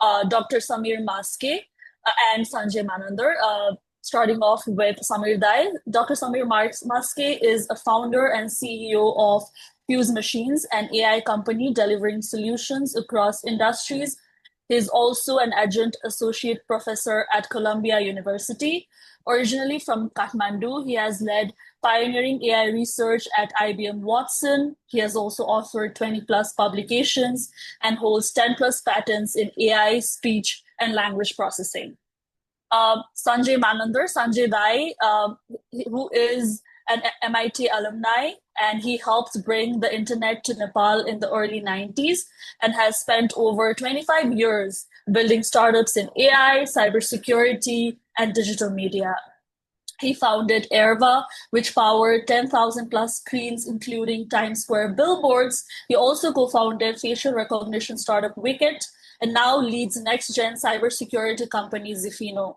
Dr. Samir Maskey and Sanjay Manandhar. Starting off with Samir Dai. Dr. Samir Maskey is a founder and CEO of Fusemachines, an AI company delivering solutions across industries. He's also an adjunct associate professor at Columbia University. Originally from Kathmandu, he has led pioneering AI research at IBM Watson. He has also authored 20 plus publications and holds 10 plus patents in AI, speech, and language processing. Sanjay Manandhar, Sanjay Dai, who is an MIT alumni, and he helped bring the internet to Nepal in the early 90s and has spent over 25 years building startups in AI, cybersecurity, and digital media. He founded Erva, which powered 10,000 plus screens, including Times Square billboards. He also co-founded facial recognition startup Wicket, and now leads next-gen cybersecurity company Zifino.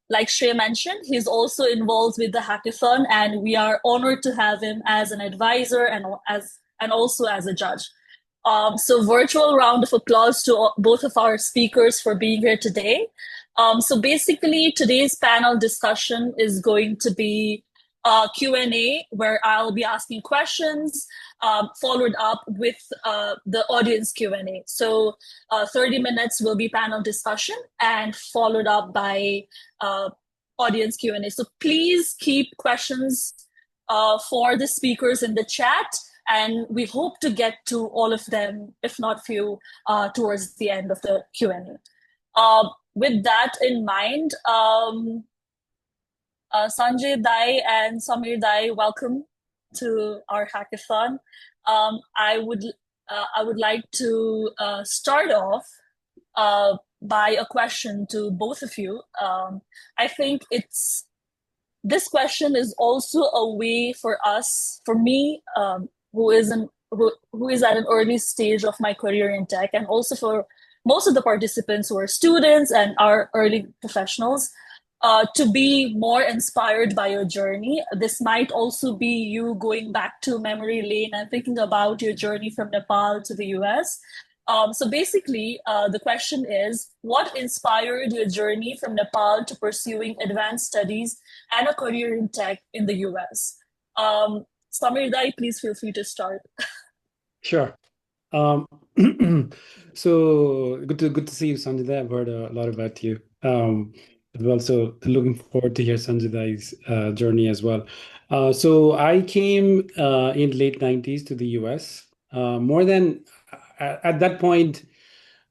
Like Shrey mentioned, he's also involved with the hackathon, and we are honored to have him as an advisor and also as a judge. So virtual round of applause to both of our speakers for being here today. So basically, today's panel discussion is going to be Q&A, where I'll be asking questions, followed up with the audience Q&A. So 30 minutes will be panel discussion and followed up by audience Q&A. So please keep questions for the speakers in the chat, and we hope to get to all of them, if not few, towards the end of the Q&A. With that in mind, Sanjay Dai and Samir Dai, welcome to our hackathon. I would like to start off by a question to both of you. I think this question is also a way for us, for me, who is at an early stage of my career in tech, and also for most of the participants who are students and are early professionals, to be more inspired by your journey. This might also be you going back to memory lane and thinking about your journey from Nepal to the US. So basically, the question is, what inspired your journey from Nepal to pursuing advanced studies and a career in tech in the US? Samir Dai, please feel free to start. Sure. So good to see you, Sanjay. I've heard a lot about you. I'm also looking forward to hear Sanjay Dai's journey as well. So I came in late 90s to the US. More than at that point,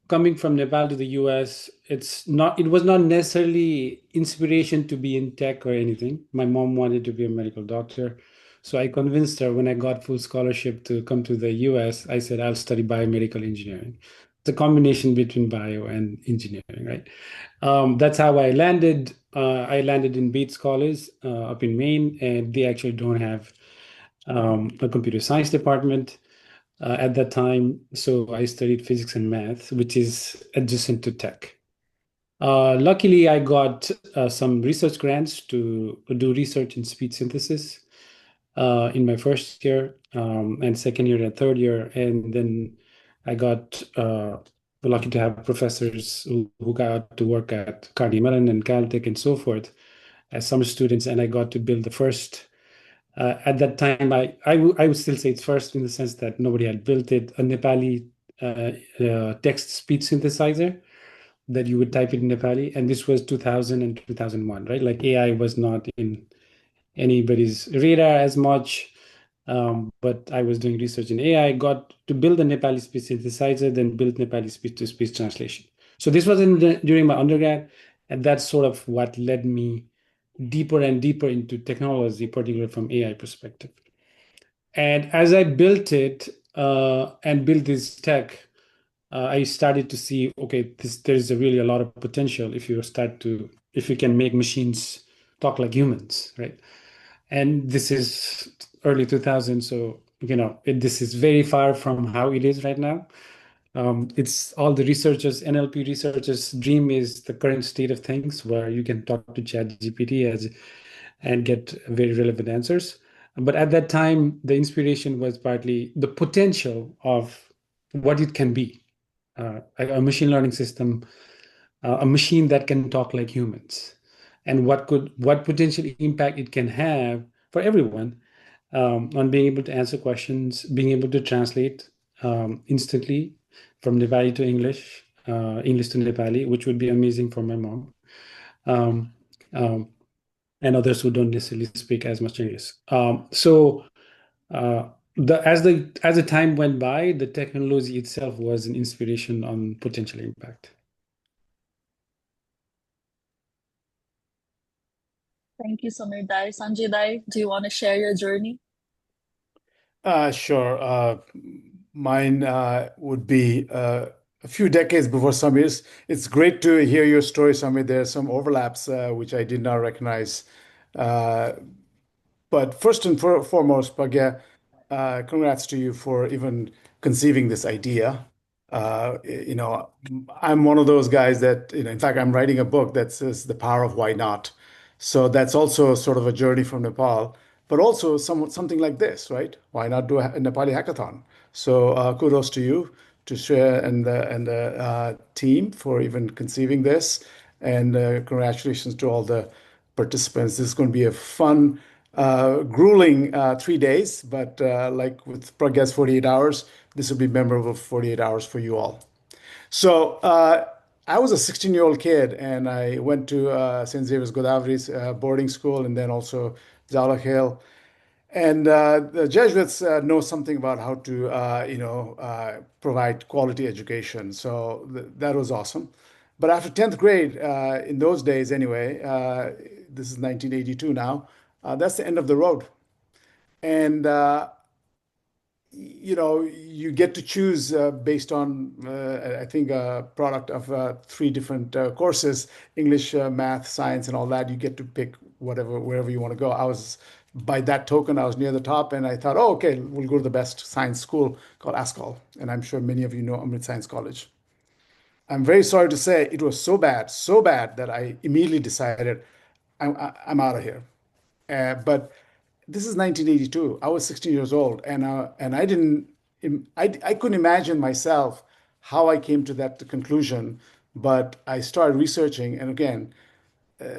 coming from Nepal to the US, it was not necessarily inspiration to be in tech or anything. My mom wanted to be a medical doctor. So I convinced her when I got full scholarship to come to the US. I said, I'll study biomedical engineering. It's a combination between bio and engineering, right? That's how I landed. I landed in Bates College up in Maine, and they actually don't have a computer science department at that time. So I studied physics and math, which is adjacent to tech. Luckily, I got some research grants to do research in speech synthesis in my first year and second year and third year. And then I got lucky to have professors who got to work at Carnegie Mellon and Caltech and so forth as summer students. And I got to build the first, at that time, I would still say it's first in the sense that nobody had built it, a Nepali text speech synthesizer that you would type it in Nepali. And this was 2000 and 2001, right? Like AI was not in anybody's radar as much. But I was doing research in AI, got to build a Nepali speech synthesizer, then build Nepali speech-to-speech translation. So this was during my undergrad, and that's sort of what led me deeper and deeper into technology, particularly from AI perspective. And as I built it and built this tech, I started to see, okay, there's really a lot of potential if you can make machines talk like humans, right? And this is early 2000s, so this is very far from how it is right now. It's all the researchers, NLP researchers' dream is the current state of things where you can talk to ChatGPT and get very relevant answers. But at that time, the inspiration was partly the potential of what it can be. a machine learning system, a machine that can talk like humans, and what potential impact it can have for everyone on being able to answer questions, being able to translate instantly from Nepali to English, English to Nepali, which would be amazing for my mom. Um, um, and others who don't necessarily speak as much English. Uh, as the time went by, the technology itself was an inspiration on potential impact. Thank you, Samir Dai. Sanjay Dai, do you want to share your journey? Sure. Mine would be a few decades before Samir's. It's great to hear your story, Samir. There are some overlaps which I did not recognize. Uh, but first and foremost, Pragya, congrats to you for even conceiving this idea. You know, I'm one of those guys that, in fact, I'm writing a book that says The Power of Why Not. So that's also sort of a journey from Nepal, but also something like this, right? Why not do a Nepali hackathon? So kudos to you to share and the team for even conceiving this, and congratulations to all the participants. This is going to be a fun, grueling 3 days, but like with Pragya's 48 hours, this will be memorable 48 hours for you all. So I was a 16-year-old kid, and I went to St. Xavier's Godavri's boarding school, and then also Jawaharlal. And the Jesuits know something about how to, provide quality education. So that was awesome. But after 10th grade, in those days anyway, this is 1982 now, that's the end of the road. And you get to choose based on, I think, a product of three different courses, English, math, science, and all that. You get to pick wherever you want to go. By that token, I was near the top, and I thought, oh, okay, we'll go to the best science school called ASCOL. And I'm sure many of you know Amrit Science College. I'm very sorry to say it was so bad that I immediately decided I'm out of here. But this is 1982. I was 16 years old, and I didn't, I couldn't imagine myself how I came to that conclusion. But I started researching, and again,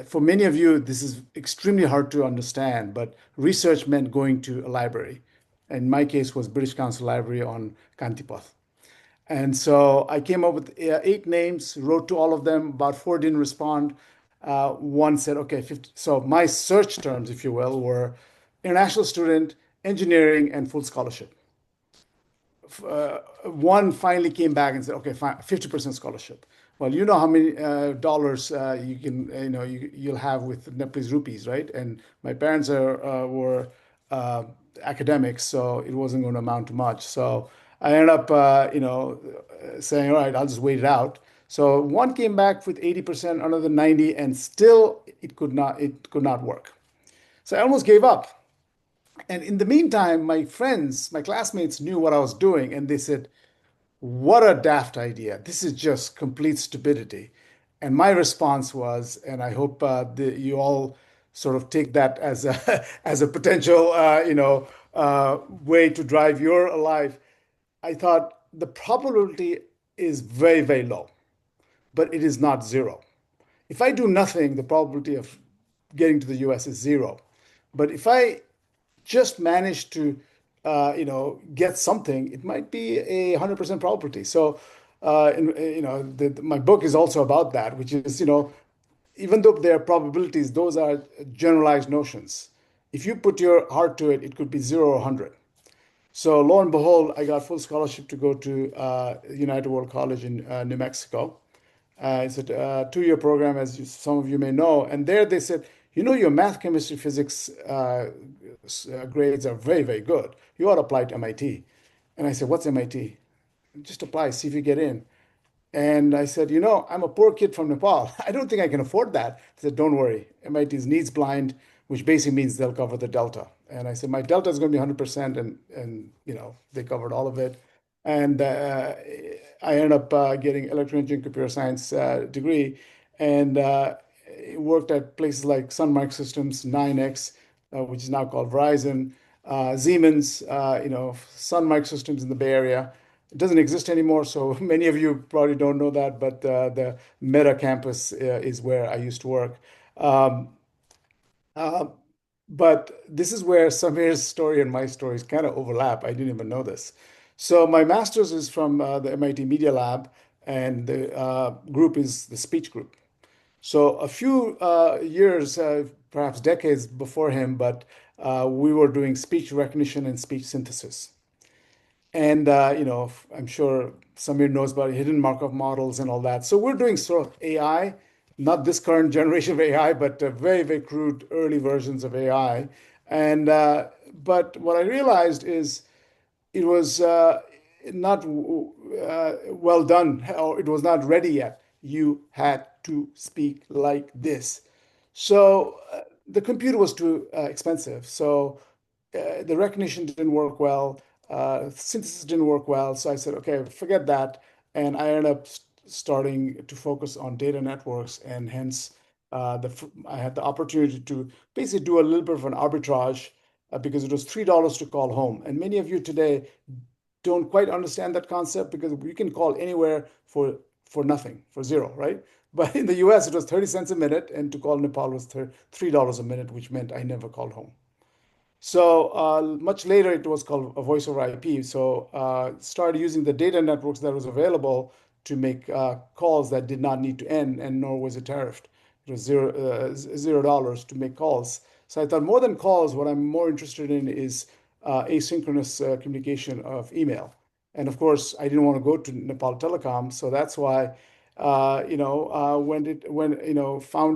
for many of you, this is extremely hard to understand. But research meant going to a library. In my case, was British Council Library on Kantipath. And so I came up with 8 names, wrote to all of them. About four didn't respond. One said, okay, 50. So my search terms, if you will, were international student, engineering, and full scholarship. One finally came back and said, okay, fine, 50% scholarship. Well, you know how many dollars you can, you'll have with Nepalese rupees, right? And my parents were uh, academics, so it wasn't going to amount to much. So I ended up, saying, all right, I'll just wait it out. So one came back with 80%, another 90, and still it could not work. So I almost gave up. And in the meantime, my friends, my classmates knew what I was doing, and they said, what a daft idea. This is just complete stupidity. And my response was, and I hope you all sort of take that as a, as a potential, way to drive your life. I thought the probability is very, very low, but it is not zero. If I do nothing, the probability of getting to the US is zero. But if I just manage to, get something, it might be 100% probability. So, my book is also about that, which is, even though there are probabilities, those are generalized notions. If you put your heart to it, it could be zero or 100. So lo and behold, I got full scholarship to go to United World College in New Mexico. It's a 2-year program, as some of you may know. And there they said, your math, chemistry, physics grades are very, very good. You ought to apply to MIT. And I said, what's MIT? Just apply, see if you get in. And I said, I'm a poor kid from Nepal. I don't think I can afford that. He said, don't worry. MIT is needs blind, which basically means they'll cover the delta. And I said, my delta is going to be 100%. And they covered all of it. And I ended up getting electrical engineering, computer science degree, and worked at places like Sun Microsystems, 9X, which is now called Verizon, Siemens, Sun Microsystems in the Bay Area. It doesn't exist anymore, so many of you probably don't know that, but the Meta campus is where I used to work. Um, uh, but this is where Samir's story and my stories kind of overlap. I didn't even know this. So my master's is from the MIT Media Lab, and the group is the speech group. So a few years, perhaps decades before him, but we were doing speech recognition and speech synthesis. And I'm sure Samir knows about hidden Markov models and all that. So we're doing sort of AI, not this current generation of AI, but very, very crude early versions of AI. And but what I realized is it was not well done, or it was not ready yet. You had to speak like this. So the computer was too expensive. So the recognition didn't work well. Synthesis didn't work well. So I said, okay, forget that. And I ended up starting to focus on data networks, and hence I had the opportunity to basically do a little bit of an arbitrage because it was $3 to call home. And many of you today don't quite understand that concept because you can call anywhere for nothing, for zero, right? But in the US, it was 30 cents a minute, and to call Nepal was $3 a minute, which meant I never called home. So much later, it was called a voice over IP. So started using the data networks that was available to make calls that did not need to end, and nor was it tariffed. It was $0 to make calls. So I thought more than calls, what I'm more interested in is asynchronous communication of email. And of course, I didn't want to go to Nepal Telecom, so that's why found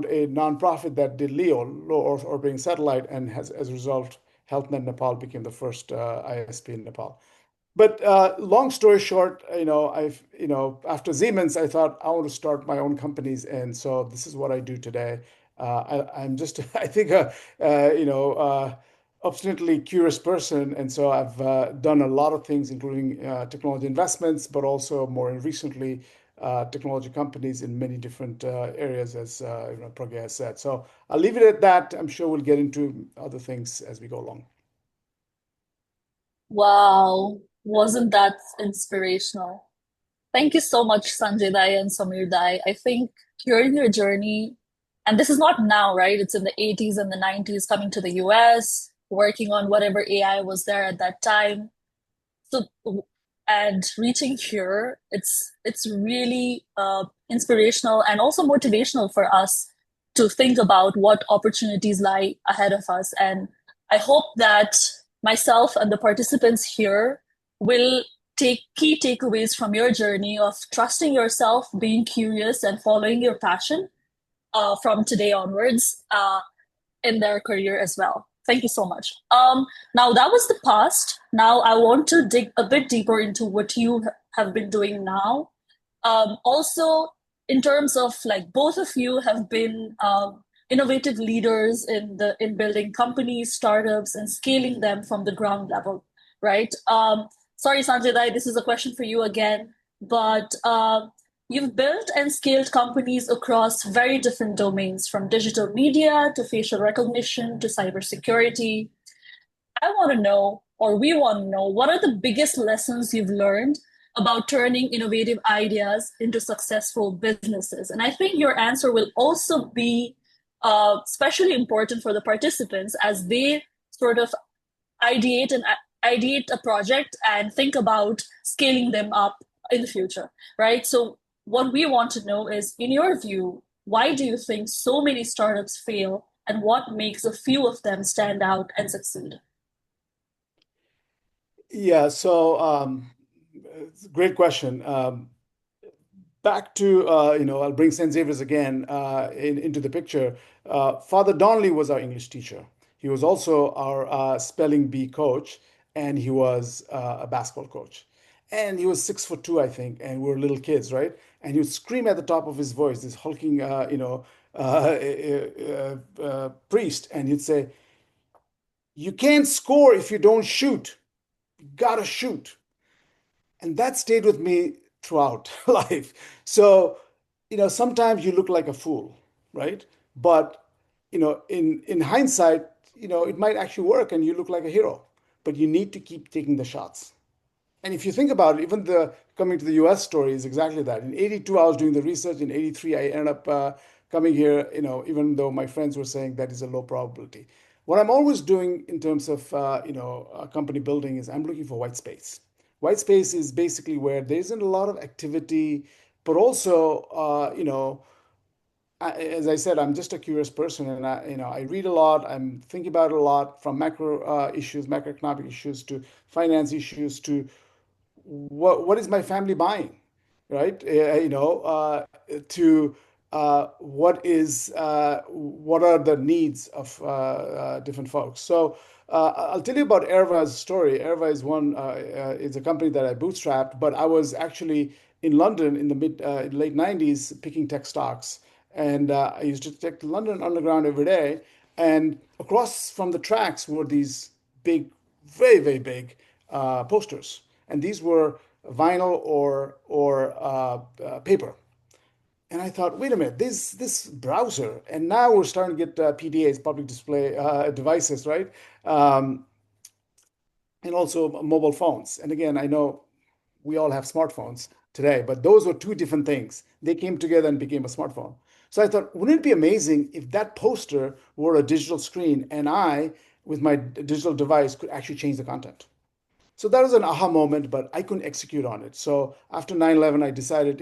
a nonprofit that did LEO, low Earth orbiting satellite, and has as a result HealthNet Nepal became the first ISP in Nepal. But long story short, after Siemens, I thought I want to start my own companies, and so this is what I do today. I'm just, I think, obstinately curious person, and so I've done a lot of things, including technology investments, but also more recently, technology companies in many different areas, as Pragya has said. So I'll leave it at that. I'm sure we'll get into other things as we go along. Wow, wasn't that inspirational? Thank you so much, Sanjay Dai and Samir Dai. I think during your journey, and this is not now, right? It's in the 80s and the 90s, coming to the US, working on whatever AI was there at that time. So, and reaching here, it's really inspirational and also motivational for us to think about what opportunities lie ahead of us. And I hope that myself and the participants here will take key takeaways from your journey of trusting yourself, being curious, and following your passion from today onwards. In their career as well. Thank you so much. Now that was the past. Now I want to dig a bit deeper into what you have been doing now. Also, in terms of like both of you have been innovative leaders in building companies, startups, and scaling them from the ground level, right? Sorry, Sanjay Dai, this is a question for you again, but you've built and scaled companies across very different domains, from digital media to facial recognition to cybersecurity. I want to know, or we want to know, what are the biggest lessons you've learned about turning innovative ideas into successful businesses? And I think your answer will also be especially important for the participants as they sort of ideate and ideate a project and think about scaling them up in the future, right? So what we want to know is, in your view, why do you think so many startups fail, and what makes a few of them stand out and succeed? Yeah, so great question. Back to I'll bring St. Xavier's again into the picture. Father Donnelly was our English teacher. He was also our spelling bee coach, and he was a basketball coach. And he was 6'2", I think, and we were little kids, right? And he would scream at the top of his voice, this hulking, priest, and he'd say, "You can't score if you don't shoot. You gotta shoot." And that stayed with me throughout life. So, sometimes you look like a fool, right? But, in hindsight, it might actually work and you look like a hero, but you need to keep taking the shots. And if you think about it, even the coming to the US story is exactly that. In 82, I was doing the research. In 83, I ended up coming here, even though my friends were saying that is a low probability. What I'm always doing in terms of, company building is I'm looking for white space. White space is basically where there isn't a lot of activity, but also, as I said, I'm just a curious person, and I read a lot. I'm thinking about it a lot, from macro issues, macroeconomic issues, to finance issues, to what is my family buying, right? To what are the needs of different folks. So I'll tell you about Erva's story. Erva is a company that I bootstrapped, but I was actually in London in the late 90s picking tech stocks, and I used to take the London Underground every day, and across from the tracks were these big, very, very big posters, and these were vinyl or paper. And I thought, wait a minute, this browser, and now we're starting to get PDAs, public display devices, right? Um, and also mobile phones. And again, I know we all have smartphones today, but those were two different things. They came together and became a smartphone. So I thought, wouldn't it be amazing if that poster were a digital screen and I, with my digital device, could actually change the content? So that was an aha moment, but I couldn't execute on it. So after 9/11, I decided,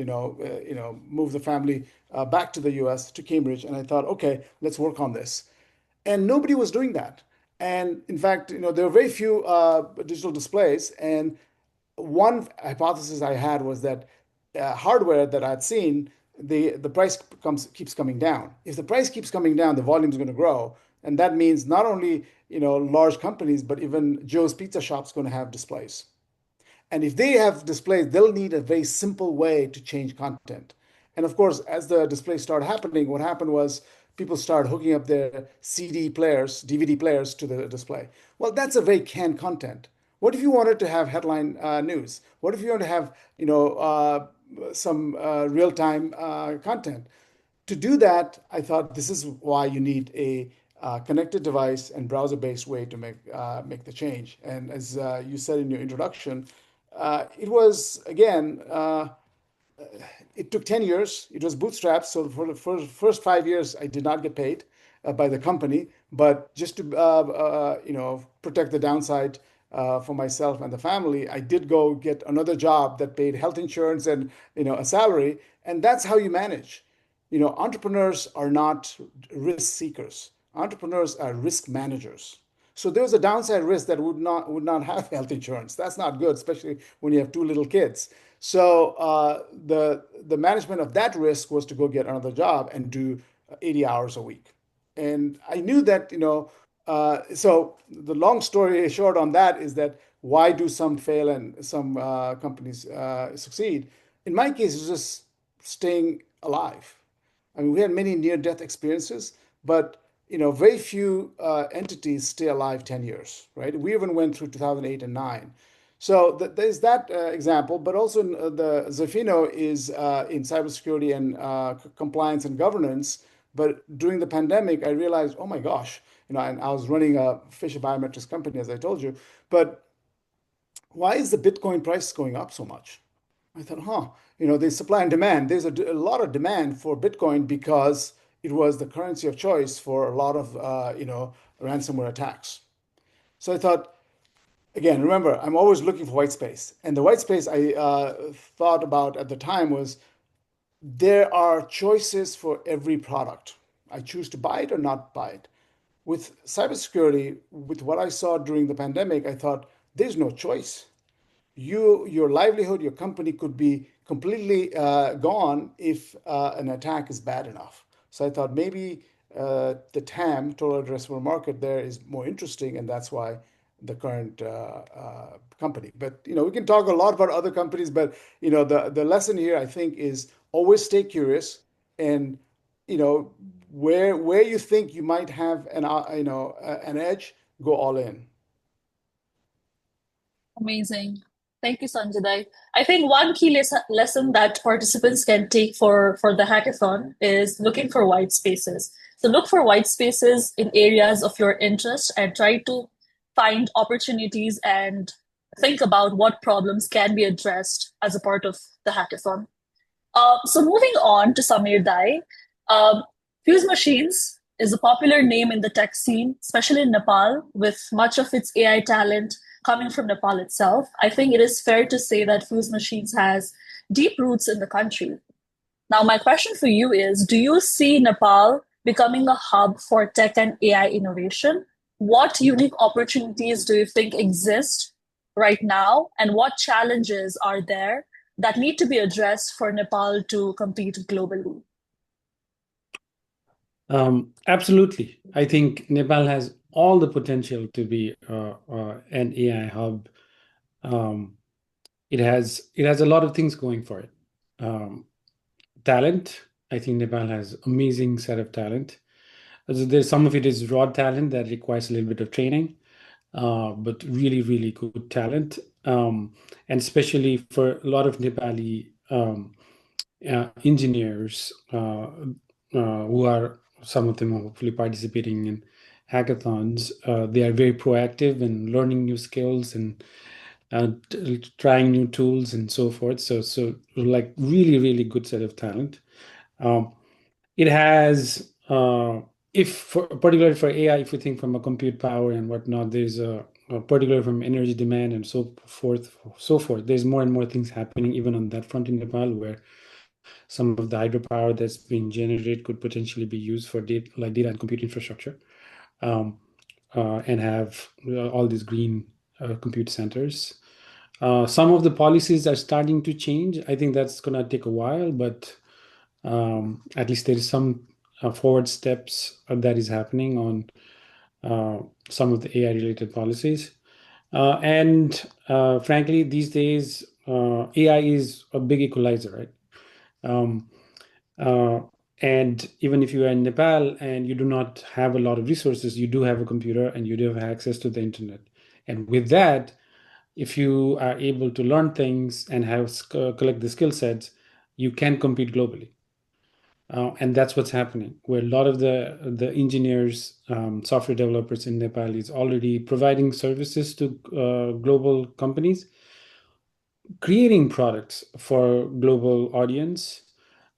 move the family back to the US, to Cambridge, and I thought, okay, let's work on this. And nobody was doing that. And in fact, there were very few digital displays. And one hypothesis I had was that hardware that I'd seen, the price keeps coming down. If the price keeps coming down, the volume is going to grow, and that means not only large companies, but even Joe's Pizza Shop's going to have displays. And if they have displays, they'll need a very simple way to change content. And of course, as the displays started happening, what happened was people started hooking up their CD players, DVD players to the display. Well, that's a very canned content. What if you wanted to have headline news? What if you want to have, some real-time content? To do that, I thought this is why you need a connected device and browser-based way to make the change. And as you said in your introduction, it was again. It took 10 years. It was bootstrapped. So for the first 5 years, I did not get paid by the company, but just to protect the downside for myself and the family, I did go get another job that paid health insurance and a salary, and that's how you manage. Entrepreneurs are not risk seekers. Entrepreneurs are risk managers. So there was a downside risk that would not have health insurance. That's not good, especially when you have two little kids. So the management of that risk was to go get another job and do 80 hours a week. And I knew that, so the long story short on that is that why do some fail and some companies succeed? In my case, it's just staying alive. I mean, we had many near-death experiences, but very few entities stay alive 10 years, right? We even went through 2008 and 9. So there's that example, but also the Zafino is in cybersecurity and compliance and governance. But during the pandemic, I realized, oh my gosh, and I was running a facial biometrics company, as I told you, but why is the Bitcoin price going up so much? I thought, there's supply and demand. There's a lot of demand for Bitcoin because it was the currency of choice for a lot of, ransomware attacks. So I thought, again, remember, I'm always looking for white space. And the white space I thought about at the time was there are choices for every product. I choose to buy it or not buy it. With cybersecurity, with what I saw during the pandemic, I thought there's no choice. Your livelihood, your company could be completely gone if an attack is bad enough. So I thought maybe the TAM, total addressable market, there is more interesting, and that's why the current company. But we can talk a lot about other companies, but the lesson here I think is always stay curious, and where you think you might have an edge, go all in. Amazing. Thank you, Sanjay. I think one key lesson that participants can take for the hackathon is looking for white spaces. So look for white spaces in areas of your interest and try to find opportunities and think about what problems can be addressed as a part of the hackathon. So moving on to Samir Dai, um, Fusemachines is a popular name in the tech scene, especially in Nepal, with much of its AI talent coming from Nepal itself. I think it is fair to say that Fusemachines has deep roots in the country. Now, my question for you is, do you see Nepal becoming a hub for tech and AI innovation? What unique opportunities do you think exist right now, and what challenges are there that need to be addressed for Nepal to compete globally? Absolutely. I think Nepal has all the potential to be an AI hub. Um, it has a lot of things going for it. Um, Talent. I think Nepal has amazing set of talent. There's some of it is raw talent that requires a little bit of training, but really, really good talent. And especially for a lot of Nepali engineers who are some of them hopefully participating in hackathons. They are very proactive in learning new skills and trying new tools and so forth. So like really, really good set of talent. Um, it has, if for, particularly for AI, if you think from a compute power and whatnot, there's particularly from energy demand and so forth, so forth. There's more and more things happening even on that front in Nepal, where some of the hydropower that's being generated could potentially be used for data, like data and compute infrastructure, um, and have all these green compute centers. Some of the policies are starting to change. I think that's going to take a while, but at least there is some forward steps that is happening on some of the AI related policies. And frankly, these days, AI is a big equalizer, right? Um, uh, and even if you are in Nepal and you do not have a lot of resources, you do have a computer and you do have access to the internet. And with that, if you are able to learn things and have collect the skill sets, you can compete globally. And that's what's happening, where a lot of the engineers, software developers in Nepal is already providing services to global companies, creating products for global audience,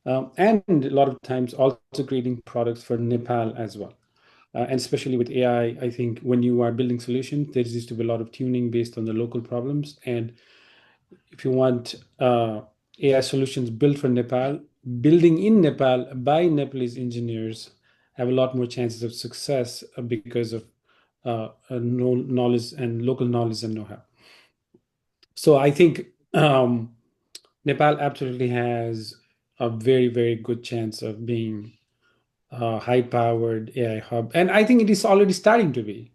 and a lot of times also creating products for Nepal as well. And especially with AI, I think when you are building solutions, there needs to be a lot of tuning based on the local problems. And if you want AI solutions built for Nepal, building in Nepal by Nepalese engineers have a lot more chances of success because of knowledge and local knowledge and know-how. So I think Nepal absolutely has a very, very good chance of being a high-powered AI hub, and I think it is already starting to be.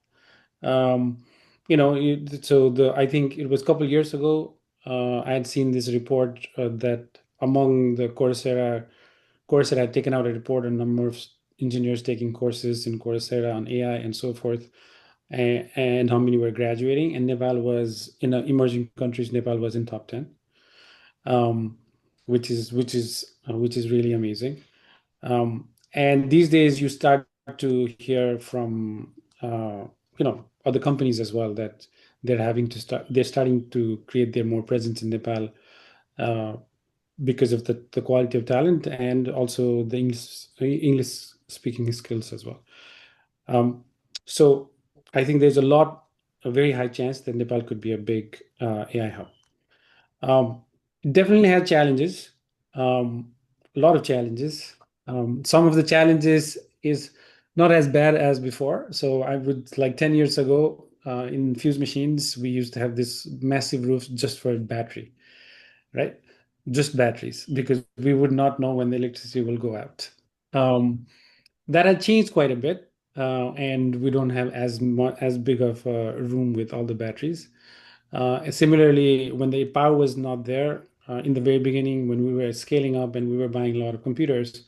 Um, I think it was a couple of years ago. I had seen this report that among the Coursera had taken out a report on number of engineers taking courses in Coursera on AI and so forth, and how many were graduating. And Nepal was in emerging countries. Nepal was in top 10, um, which is really amazing. And these days, you start to hear from other companies as well that they're starting to create their more presence in Nepal uh, because of the quality of talent and also the English speaking skills as well. Um, so I think there's a very high chance that Nepal could be a big AI hub. Um, Definitely has challenges, a lot of challenges. Some of the challenges is not as bad as before. So I would like 10 years ago in Fusemachines, we used to have this massive roof just for battery, right? Just batteries, because we would not know when the electricity will go out. Um, that had changed quite a bit, and we don't have as big of a room with all the batteries. Similarly, when the power was not there in the very beginning, when we were scaling up and we were buying a lot of computers,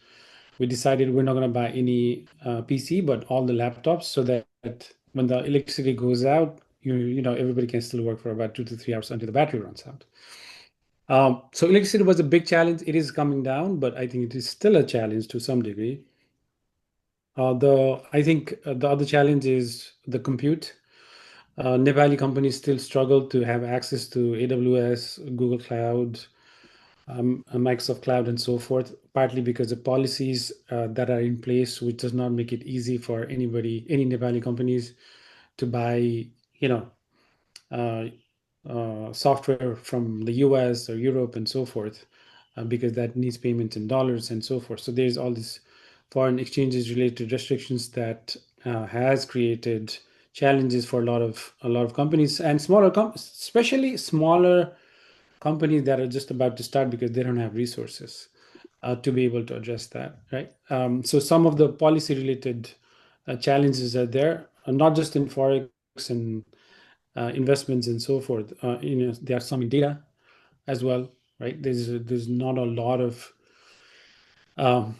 we decided we're not going to buy any PC, but all the laptops, so that when the electricity goes out, everybody can still work for about 2 to 3 hours until the battery runs out. So electricity was a big challenge. It is coming down, but I think it is still a challenge to some degree. I think the other challenge is the compute. Nepali companies still struggle to have access to AWS, Google Cloud, Microsoft Cloud, and so forth, partly because of policies that are in place, which does not make it easy for anybody, any Nepali companies, to buy, you know, uh, software from the US or Europe and so forth, because that needs payments in dollars and so forth. So there's all these foreign exchanges related restrictions that has created challenges for a lot of companies and especially smaller companies that are just about to start because they don't have resources to be able to address that, right? So some of the policy related challenges are there, not just in forex and investments and so forth. There are some in data as well, right? There's not a lot of um,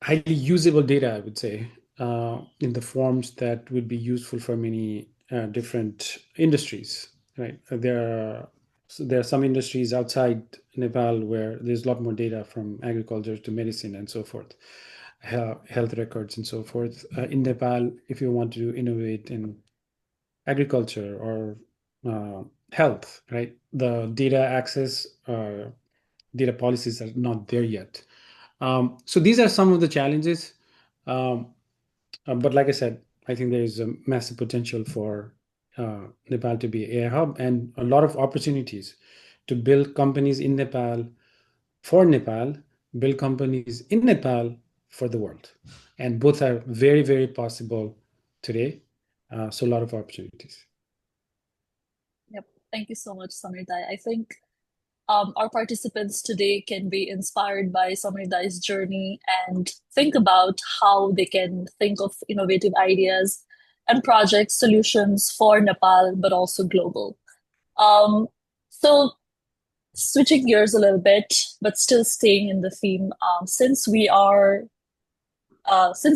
highly usable data, I would say, in the forms that would be useful for many different industries, right? There are some industries outside Nepal where there's a lot more data, from agriculture to medicine and so forth, health records and so forth. In Nepal, if you want to innovate in agriculture or health, right, the data access, data policies are not there yet. So these are some of the challenges. Um, but like I said, I think there is a massive potential for Nepal to be an AI hub and a lot of opportunities to build companies in Nepal for Nepal, build companies in Nepal for the world. And both are very, very possible today. So a lot of opportunities. Yep. Thank you so much, Samirdai. I think our participants today can be inspired by Samirdai's journey and think about how they can think of innovative ideas and project solutions for Nepal, but also global. Um, so switching gears a little bit, but still staying in the theme, since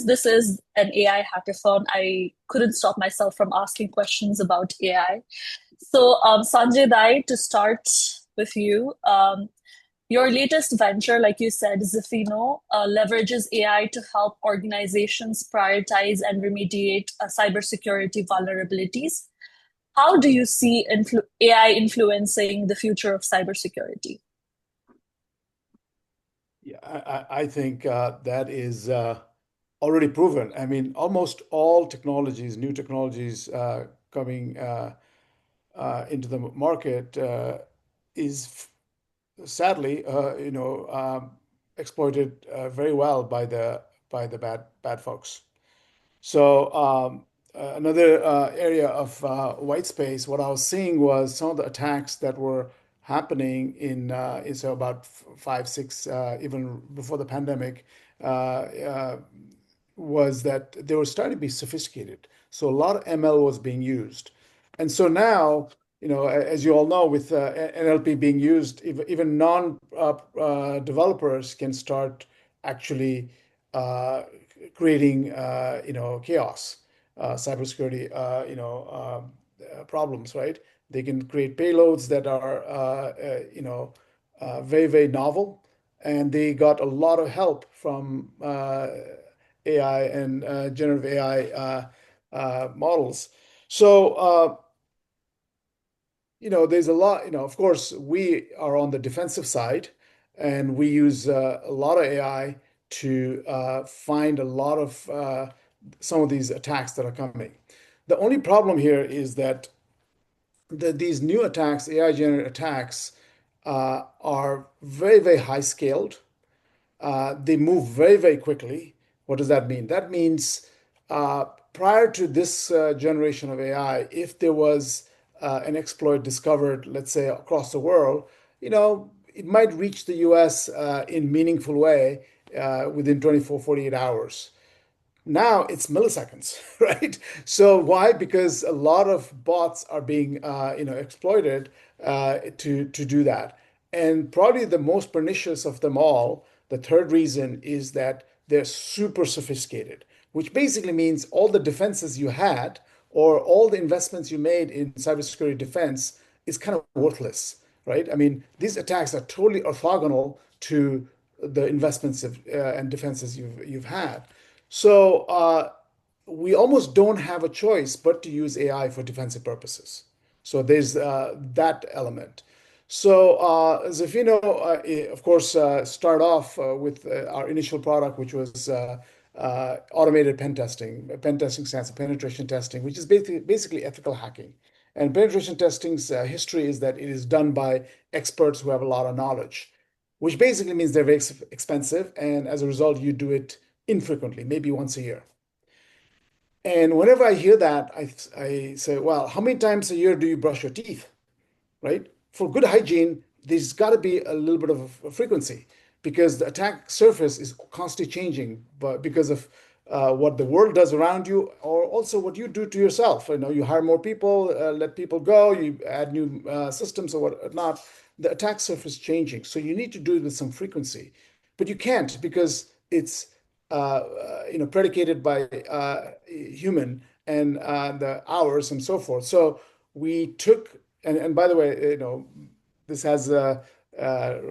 this is an AI hackathon, I couldn't stop myself from asking questions about AI. So, Sanjay Dai, to start with you, your latest venture, like you said, Zafino, leverages AI to help organizations prioritize and remediate cybersecurity vulnerabilities. How do you see AI influencing the future of cybersecurity? Yeah, I think that is already proven. I mean, almost all technologies, new technologies coming into the market is sadly, exploited very well by the bad folks. So another area of white space, what I was seeing was some of the attacks that were happening in so about five, six, even before the pandemic, was that they were starting to be sophisticated. So a lot of ML was being used. And so now, as you all know, with NLP being used, even non-developers can start actually creating, chaos, cybersecurity, problems, right? They can create payloads that are, very, very novel, and they got a lot of help from AI and generative AI models. So, there's a lot, of course, we are on the defensive side, and we use a lot of AI to find a lot of some of these attacks that are coming. The only problem here is that these new attacks, AI generated attacks, are very, very high scaled. They move very, very quickly. What does that mean? That means uh, prior to this generation of AI, if there was an exploit discovered, let's say across the world, it might reach the US in meaningful way within 24, 48 hours. Now it's milliseconds, right? So why? Because a lot of bots are being, exploited to do that. And probably the most pernicious of them all, the third reason is that they're super sophisticated, which basically means all the defenses you had or all the investments you made in cybersecurity defense is kind of worthless, right? I mean, these attacks are totally orthogonal to the investments and defenses you've had. So we almost don't have a choice but to use AI for defensive purposes. So there's that element. So as if you know, of course, start off with our initial product, which was automated pen testing. Pen testing stands for penetration testing, which is basically ethical hacking. And penetration testing's history is that it is done by experts who have a lot of knowledge, which basically means they're very expensive, and as a result, you do it infrequently, maybe once a year. And whenever I hear that, I say, well, how many times a year do you brush your teeth? Right? For good hygiene, there's got to be a little bit of a frequency because the attack surface is constantly changing, but because of what the world does around you, or also what you do to yourself. You know, you hire more people, let people go, you add new systems or whatnot. The attack surface is changing, so you need to do it with some frequency, but you can't because it's predicated by human and the hours and so forth. So we took, and by the way, this has a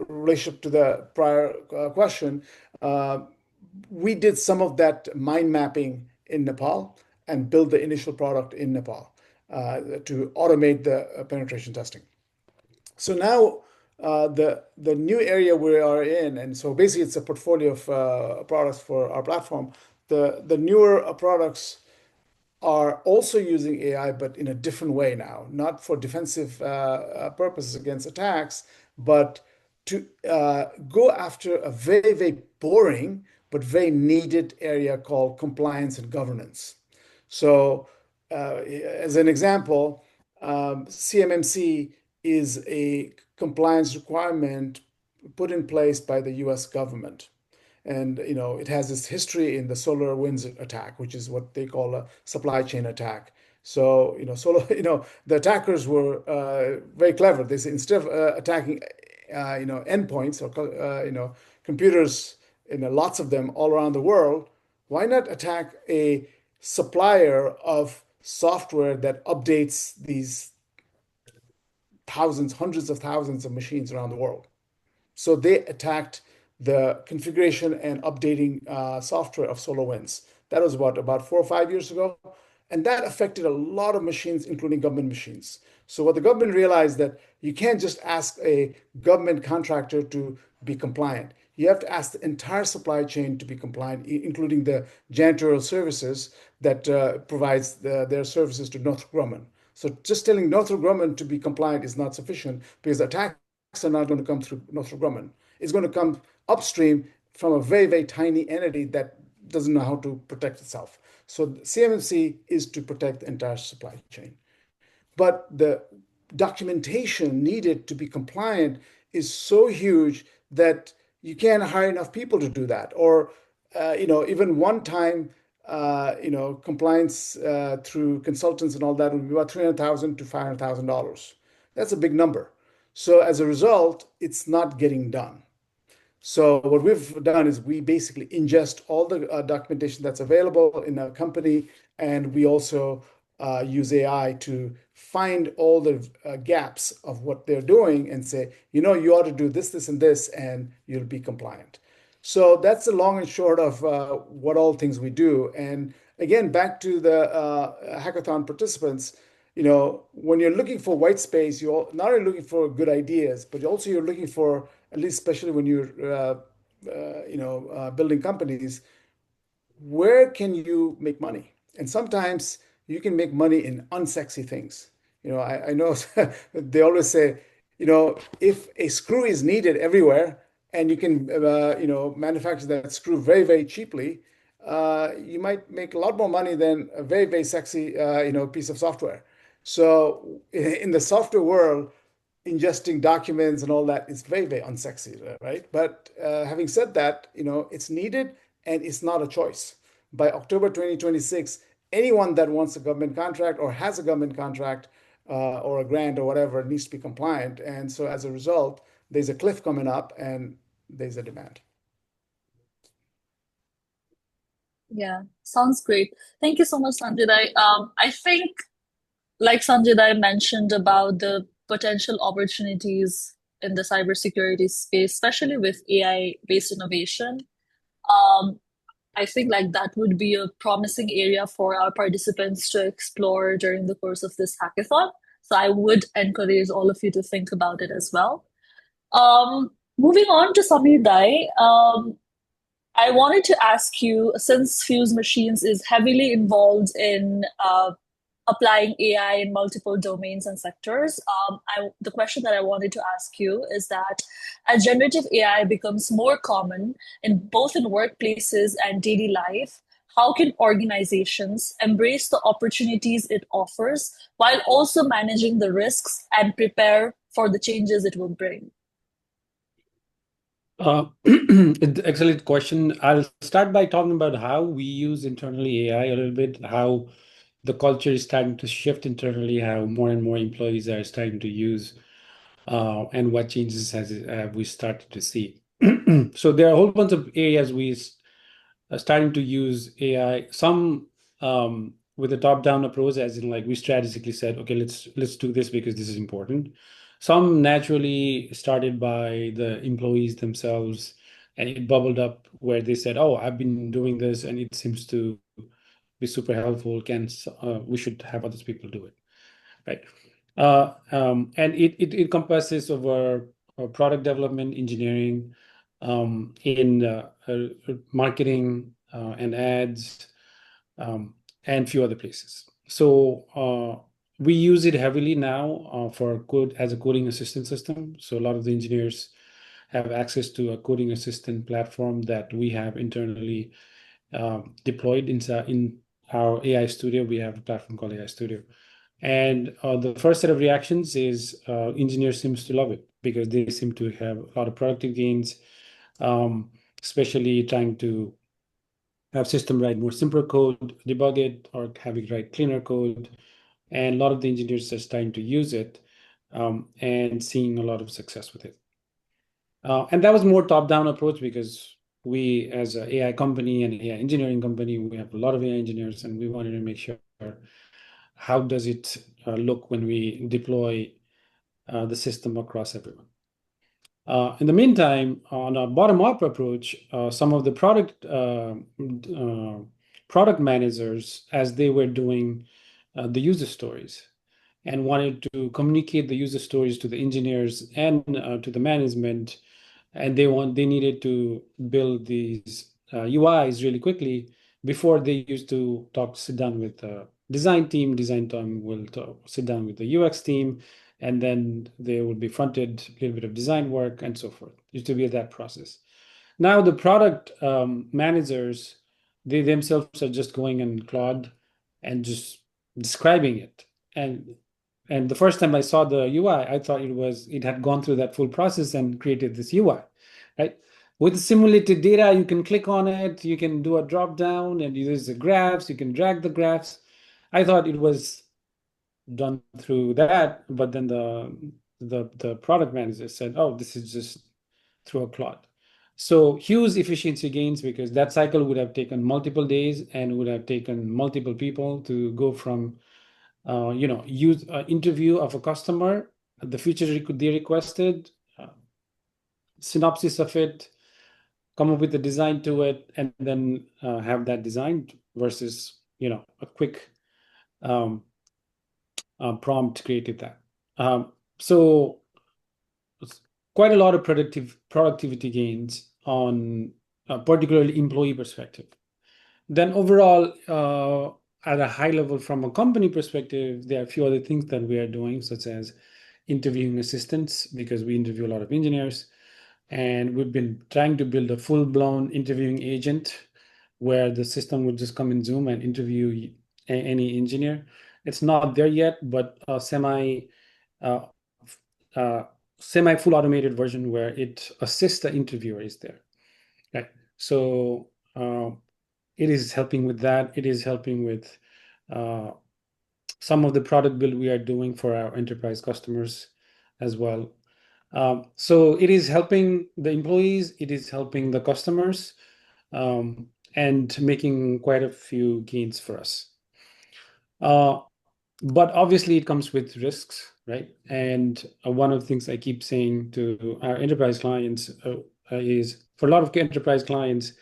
relationship to the prior question. We did some of that mind mapping in Nepal and built the initial product in Nepal to automate the penetration testing. So now the new area we are in, and so basically it's a portfolio of products for our platform. The newer products are also using AI, but in a different way now, not for defensive purposes against attacks, but to go after a very, very boring but very needed area called compliance and governance. So, as an example, CMMC is a compliance requirement put in place by the US government. And it has this history in the SolarWinds attack, which is what they call a supply chain attack. So the attackers were very clever. They said instead of attacking endpoints or computers, lots of them all around the world, why not attack a supplier of software that updates these thousands, hundreds of thousands of machines around the world? So they attacked the configuration and updating software of SolarWinds. That was about 4 or 5 years ago, and that affected a lot of machines, including government machines. So what the government realized that you can't just ask a government contractor to be compliant. You have to ask the entire supply chain to be compliant, including the janitorial services that provides their services to Northrop Grumman. So just telling Northrop Grumman to be compliant is not sufficient because attacks are not going to come through Northrop Grumman. It's going to come upstream from a very, very tiny entity that doesn't know how to protect itself. So CMMC is to protect the entire supply chain. But the documentation needed to be compliant is so huge that you can't hire enough people to do that. Or, even one time, compliance through consultants and all that would be about $300,000 to $500,000. That's a big number. So as a result, it's not getting done. So what we've done is we basically ingest all the documentation that's available in a company, and we also use AI to find all the gaps of what they're doing and say, you ought to do this, this, and this, and you'll be compliant. So that's the long and short of what all things we do. And again, back to the hackathon participants, when you're looking for white space, you're not only looking for good ideas, but also you're looking for, at least especially when you're, building companies, where can you make money? And sometimes you can make money in unsexy things. I know they always say, if a screw is needed everywhere and you can, manufacture that screw very, very cheaply, you might make a lot more money than a very, very sexy, piece of software. So in the software world, ingesting documents and all that is very, very unsexy, right? But having said that, it's needed and it's not a choice. By October 2026, anyone that wants a government contract or has a government contract or a grant or whatever needs to be compliant. And so as a result, there's a cliff coming up and there's a demand. Yeah, sounds great. Thank you so much, Sanjay. I think, like Sanjay mentioned about the potential opportunities in the cybersecurity space, especially with AI-based innovation. Um, I think like that would be a promising area for our participants to explore during the course of this hackathon. So I would encourage all of you to think about it as well. Moving on to Samir Dai, I wanted to ask you, since Fusemachines is heavily involved in applying AI in multiple domains and sectors, the question that I wanted to ask you is that as generative AI becomes more common in both in workplaces and daily life, how can organizations embrace the opportunities it offers while also managing the risks and prepare for the changes it will bring? Excellent question. I'll start by talking about how we use internally AI a little bit, how the culture is starting to shift internally, how more and more employees are starting to use, and what changes have we started to see. So there are a whole bunch of areas we are starting to use AI. Some with a top-down approach, as in like we strategically said, okay, let's do this because this is important. Some naturally started by the employees themselves, and it bubbled up where they said, "Oh, I've been doing this, and it seems to be super helpful. We should have other people do it, right?" And it encompasses of our product development, engineering, in marketing and ads, and a few other places. So we use it heavily now for code as a coding assistant system. So a lot of the engineers have access to a coding assistant platform that we have internally deployed in our AI studio. We have a platform called AI Studio. And the first set of reactions is engineers seems to love it because they seem to have a lot of productive gains, especially trying to have system write more simpler code, debug it, or have it write cleaner code. And a lot of the engineers are starting to use it and seeing a lot of success with it. And that was more top-down approach because we, as an AI company and AI engineering company, we have a lot of AI engineers, and we wanted to make sure how does it look when we deploy the system across everyone. In the meantime, on a bottom-up approach, some of the product managers, as they were doing the user stories and wanted to communicate the user stories to the engineers and to the management, and they needed to build these UIs really quickly. Before, they used to sit down with the design team. Design team will sit down with the UX team, and then they will be fronted a little bit of design work and so forth. It used to be that process. Now the product managers, they themselves are just going in Claude and just describing it. And the first time I saw the UI, I thought it had gone through that full process and created this UI, right? With simulated data, you can click on it, you can do a drop down and use the graphs, you can drag the graphs. I thought it was done through that, but then the product manager said, "Oh, this is just through a Claude." So huge efficiency gains because that cycle would have taken multiple days and would have taken multiple people to go from use interview of a customer, the feature they requested, synopsis of it, come up with a design to it, and then have that designed versus a quick prompt created that. So quite a lot of productivity gains on particularly employee perspective. Then overall, at a high level from a company perspective, there are a few other things that we are doing, such as interviewing assistants, because we interview a lot of engineers. And we've been trying to build a full-blown interviewing agent where the system would just come in Zoom and interview any engineer. It's not there yet, but a semi full automated version where it assists the interviewer is there. Right. So it is helping with that. It is helping with some of the product build we are doing for our enterprise customers as well. So it is helping the employees, it is helping the customers, and making quite a few gains for us. But obviously it comes with risks, right? And one of the things I keep saying to our enterprise clients is for a lot of enterprise clients,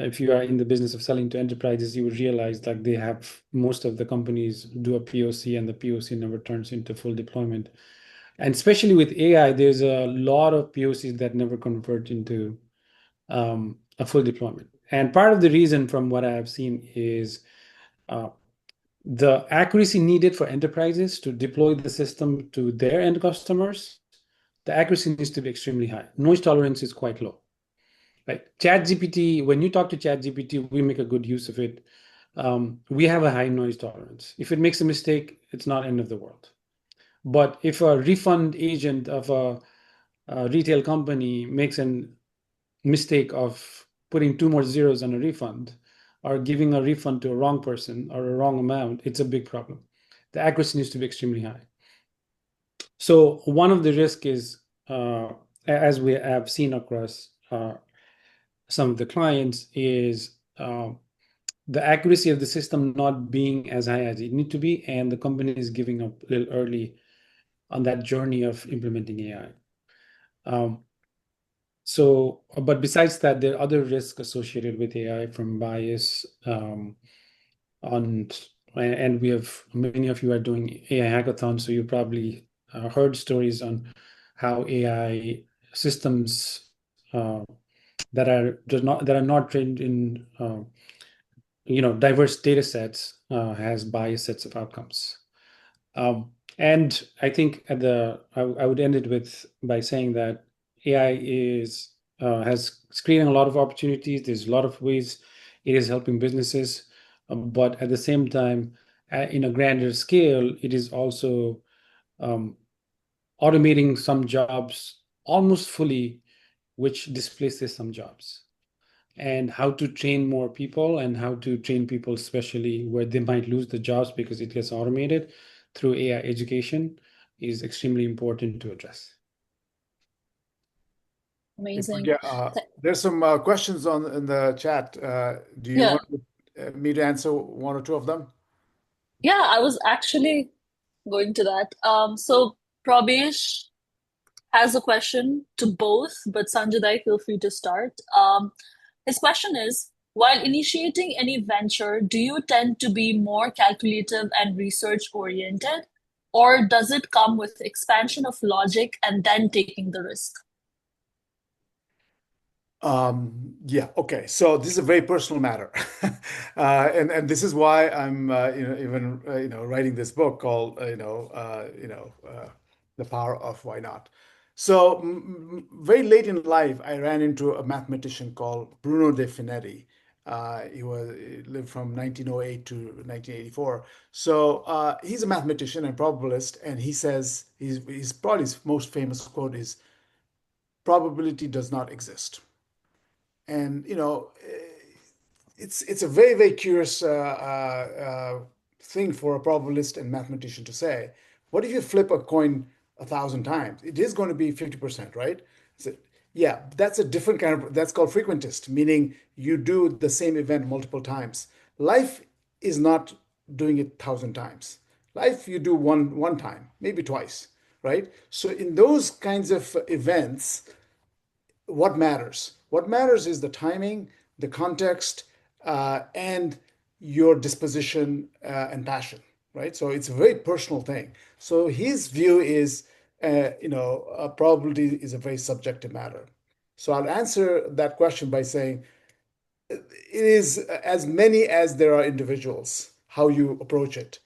if you are in the business of selling to enterprises, you would realize like they have most of the companies do a POC and the POC never turns into full deployment. And especially with AI, there's a lot of POCs that never convert into a full deployment. And part of the reason from what I have seen is uh, the accuracy needed for enterprises to deploy the system to their end customers, the accuracy needs to be extremely high. Noise tolerance is quite low. Right? ChatGPT, when you talk to ChatGPT, we make a good use of it. We have a high noise tolerance. If it makes a mistake, it's not end of the world. But if a refund agent of a retail company makes a mistake of putting two more zeros on a refund or giving a refund to a wrong person or a wrong amount, it's a big problem. The accuracy needs to be extremely high. So one of the risks is, as we have seen across some of the clients, is the accuracy of the system not being as high as it need to be, and the company is giving up a little early on that journey of implementing AI. But besides that, there are other risks associated with AI from bias. And we have many of you are doing AI hackathons, so you probably heard stories on how AI systems that are not trained in diverse data sets has biased sets of outcomes. And I think I would end it by saying that AI has creating a lot of opportunities. There's a lot of ways it is helping businesses, but at the same time, in a grander scale, it is also automating some jobs almost fully, which displaces some jobs. And how to train more people and how to train people, especially where they might lose the jobs because it gets automated through AI education, is extremely important to address. Amazing. There's some questions in the chat. Do you Yeah. want me to answer one or two of them? Yeah, I was actually going to that. So Prabesh has a question to both, but Sanjay, feel free to start. His question is, while initiating any venture, do you tend to be more calculative and research oriented, or does it come with expansion of logic and then taking the risk? Yeah, okay. So this is a very personal matter. And this is why I'm even writing this book called The Power of Why Not. So very late in life, I ran into a mathematician called Bruno De Finetti. He lived from 1908 to 1984. So he's a mathematician and probabilist, and he says he's probably his most famous quote is, "Probability does not exist." And it's a very, very curious thing for a probabilist and mathematician to say. What if you flip a coin 1,000 times? It is going to be 50%, right? So, yeah, that's a different kind of, that's called frequentist, meaning you do the same event multiple times. Life is not doing it 1,000 times. Life you do one time, maybe twice, right? So in those kinds of events, what matters? What matters is the timing, the context, and your disposition and passion, right? So it's a very personal thing. So his view is, probability is a very subjective matter. So I'll answer that question by saying it is as many as there are individuals, how you approach it.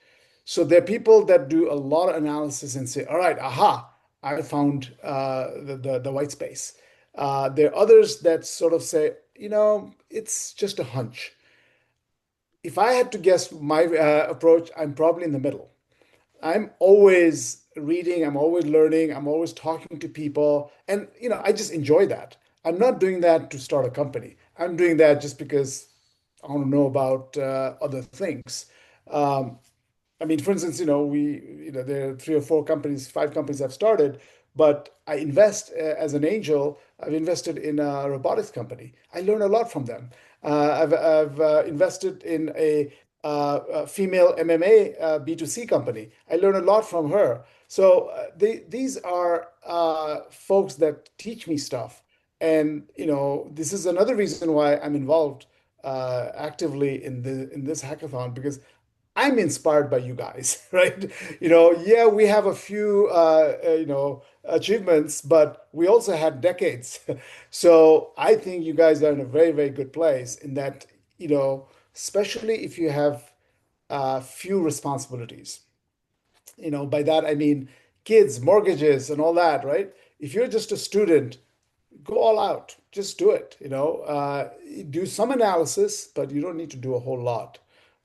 So there are people that do a lot of analysis and say, all right, aha, I found the white space. There are others that sort of say, it's just a hunch. If I had to guess my approach, I'm probably in the middle. I'm always reading, I'm always learning, I'm always talking to people. And, I just enjoy that. I'm not doing that to start a company. I'm doing that just because I want to know about other things. Um, I mean, for instance, there are 3 or 4 companies, 5 companies I've started, but I invest as an angel. I've invested in a robotics company. I learn a lot from them. I've invested in a female MMA B2C company. I learn a lot from her. So these are folks that teach me stuff. And, this is another reason why I'm involved actively in this hackathon because I'm inspired by you guys, right? Yeah, we have a few achievements, but we also had decades. So I think you guys are in a very, very good place in that, especially if you have few responsibilities. By that I mean kids, mortgages, and all that, right? If you're just a student, go all out. Just do it. Do some analysis, but you don't need to do a whole lot.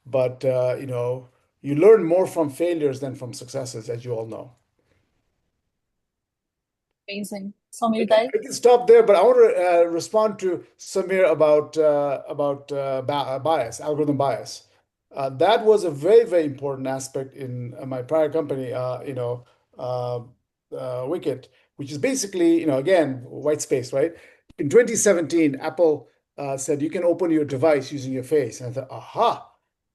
But you learn more from failures than from successes, as you all know. Amazing. I Samir can, Dai? I can stop there, but I want to respond to Samir about bias, algorithm bias. That was a very, very important aspect in my prior company, uh, Wicket, which is basically, again, white space, right? In 2017, Apple said you can open your device using your face. And I thought, aha,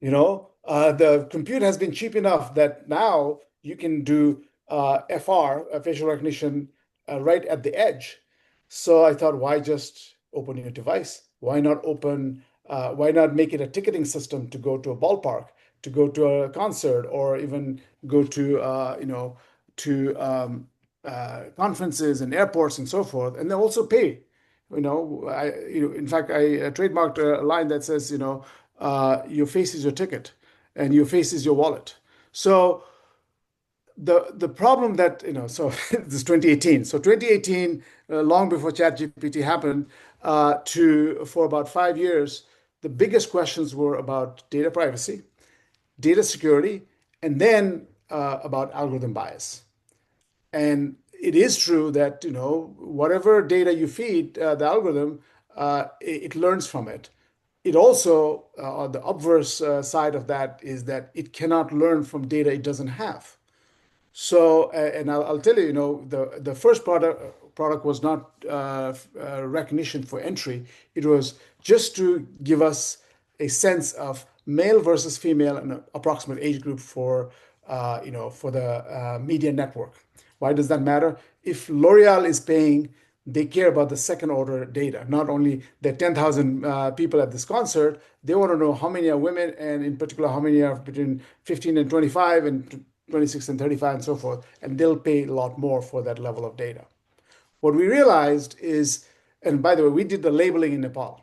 the compute has been cheap enough that now you can do FR, facial recognition, right at the edge. So I thought, why just open your device? Why not make it a ticketing system to go to a ballpark, to go to a concert, or even go to conferences and airports and so forth, and then also pay. In fact, I trademarked a line that says, your face is your ticket, and your face is your wallet. So the problem that so this is 2018. So 2018, long before ChatGPT happened, to for about 5 years, the biggest questions were about data privacy, data security, and then about algorithm bias. And it is true that whatever data you feed the algorithm, it learns from it. It also, on the obverse side of that, is that it cannot learn from data it doesn't have. So, and I'll tell you, the first product was not recognition for entry. It was just to give us a sense of male versus female and an approximate age group for the media network. Why does that matter? If L'Oreal is paying, they care about the second order data, not only the 10,000 people at this concert. They want to know how many are women, and in particular, how many are between 15 and 25 and 26 and 35 and so forth. And they'll pay a lot more for that level of data. What we realized is, and by the way, we did the labeling in Nepal.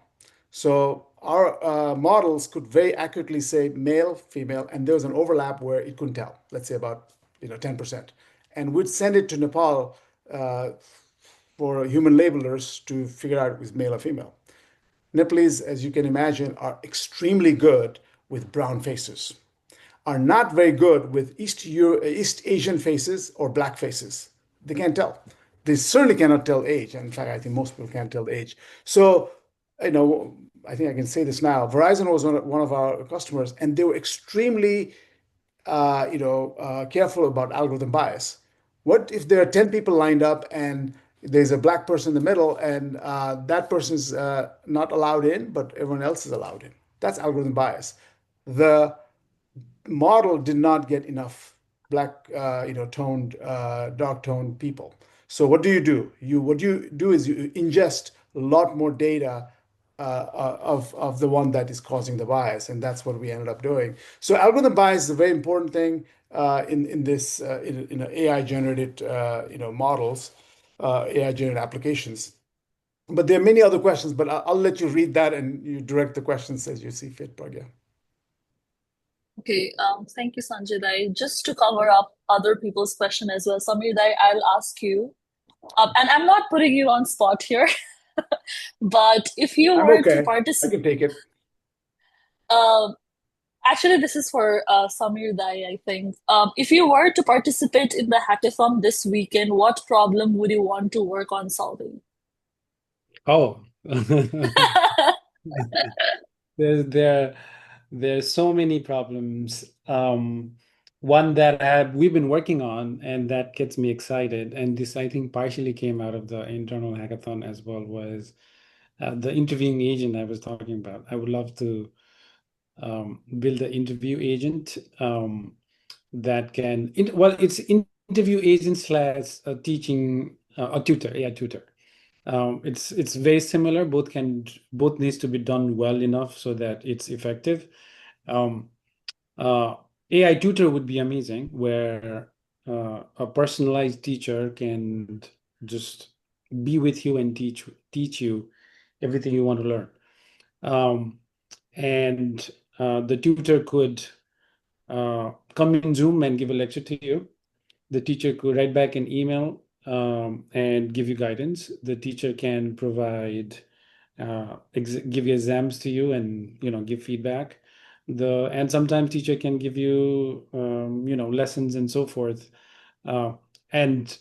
So our models could very accurately say male, female, and there was an overlap where it couldn't tell, let's say about 10%. And we'd send it to Nepal for human labelers to figure out if it was male or female. Nepalese, as you can imagine, are extremely good with brown faces, are not very good with East Asian faces or black faces. They can't tell. They certainly cannot tell age. In fact, I think most people can't tell age. So, I think I can say this now. Verizon was one of our customers, and they were extremely careful about algorithm bias. What if there are 10 people lined up and there's a black person in the middle and that person is not allowed in, but everyone else is allowed in? That's algorithm bias. The model did not get enough black, toned, dark toned people. So what do? What you do is you ingest a lot more data of the one that is causing the bias, and that's what we ended up doing. So algorithm bias is a very important thing in this in AI generated models, AI generated applications. But there are many other questions, but I'll let you read that and you direct the questions as you see fit, Pragya. Okay, thank you, Sanjay Dai. Just to cover up other people's question as well, Samir Dai, I'll ask you, and I'm not putting you on spot here, but if you I'm were to okay. I participate, can take it. uh, actually, this is for Samir Dai, I think. If you were to participate in the hackathon this weekend, what problem would you want to work on solving? Oh, there's there there's so many problems. One that we've been working on and that gets me excited, and this I think partially came out of the internal hackathon as well, was the interviewing agent I was talking about. I would love to build an interview agent that can, well, it's interview agent slash teaching a tutor, AI tutor. It's very similar. Both needs to be done well enough so that it's effective. Um, AI tutor would be amazing, where a personalized teacher can just be with you and teach you everything you want to learn. Um, and the tutor could come in Zoom and give a lecture to you. The teacher could write back an email and give you guidance. The teacher can provide give you exams to you and give feedback. And sometimes teacher can give you lessons and so forth. And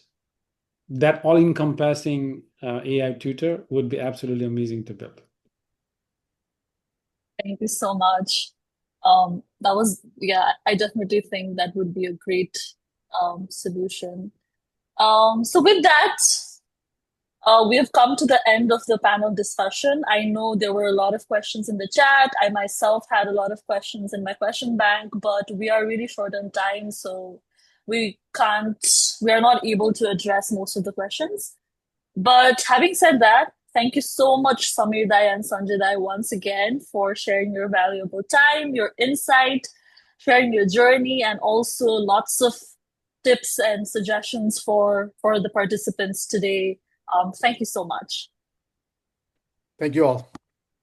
that all-encompassing AI tutor would be absolutely amazing to build. Thank you so much. That was, yeah, I definitely think that would be a great solution. So with that, we have come to the end of the panel discussion. I know there were a lot of questions in the chat. I myself had a lot of questions in my question bank, but we are really short on time, so we are not able to address most of the questions. But having said that, thank you so much, Samir Dai and Sanjay Dai, once again for sharing your valuable time, your insight, sharing your journey, and also lots of tips and suggestions for the participants today. Thank you so much. Thank you all.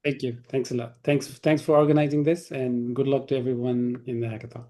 Thank you. Thanks a lot. Thanks for organizing this, and good luck to everyone in the hackathon.